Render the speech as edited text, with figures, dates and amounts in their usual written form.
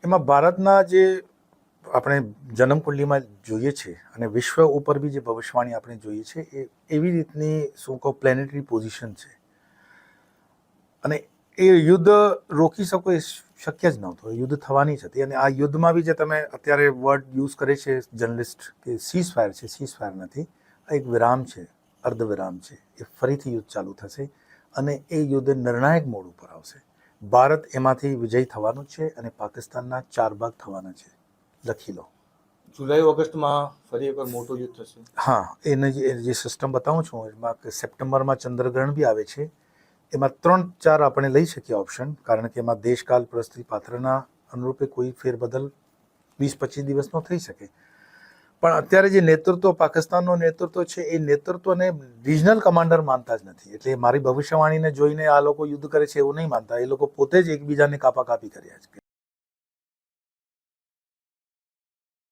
એમાં ભારતના જે આપણે જન્મકુંડલીમાં જોઈએ છે અને વિશ્વ ઉપર બી જે ભવિષ્યવાણી આપણે જોઈએ છે એ એવી રીતની શું કહું પ્લેનેટરી પોઝિશન છે અને એ યુદ્ધ રોકી શકો એ શક્ય જ નહોતું. યુદ્ધ થવાની જ હતી અને આ યુદ્ધમાં બી જે તમે અત્યારે વર્ડ યુઝ કરે છે જર્નલિસ્ટ કે સીઝ ફાયર છે, સીઝ ફાયર નથી, આ એક વિરામ છે, અર્ધ વિરામ છે. એ ફરીથી યુદ્ધ ચાલુ થશે અને એ યુદ્ધ નિર્ણાયક મોડ ઉપર આવશે. ભારત એમાંથી વિજય થવાનું છે અને પાકિસ્તાનના 4 ભાગ થવાના છે. લખી લો. જુલાઈ ઓગસ્ટમાં ફરી એકવાર મોટું યુદ્ધ થશે. હા, એને જે સિસ્ટમ બતાવું છું એમાં કે સપ્ટેમ્બરમાં ચંદ્રગ્રહણ બી આવે છે. એમાં 3-4 આપણે લઈ શકીએ ઓપ્શન, કારણ કે એમાં દેશકાલ પરિસ્થિતિ પાત્રના અનુરૂપે કોઈ ફેરબદલ 20-25 દિવસનો થઈ શકે. પણ અત્યારે જે નેતૃત્વ પાકિસ્તાનનું નેતૃત્વ છે એ નેતૃત્વને રિજનલ કમાન્ડર માનતા જ નથી. એટલે મારી ભવિષ્યવાણીને જોઈને આ લોકો યુદ્ધ કરે છે એવું નહીં માનતા. એ લોકો પોતે જ એકબીજાને કાપાકાપી કર્યા છે.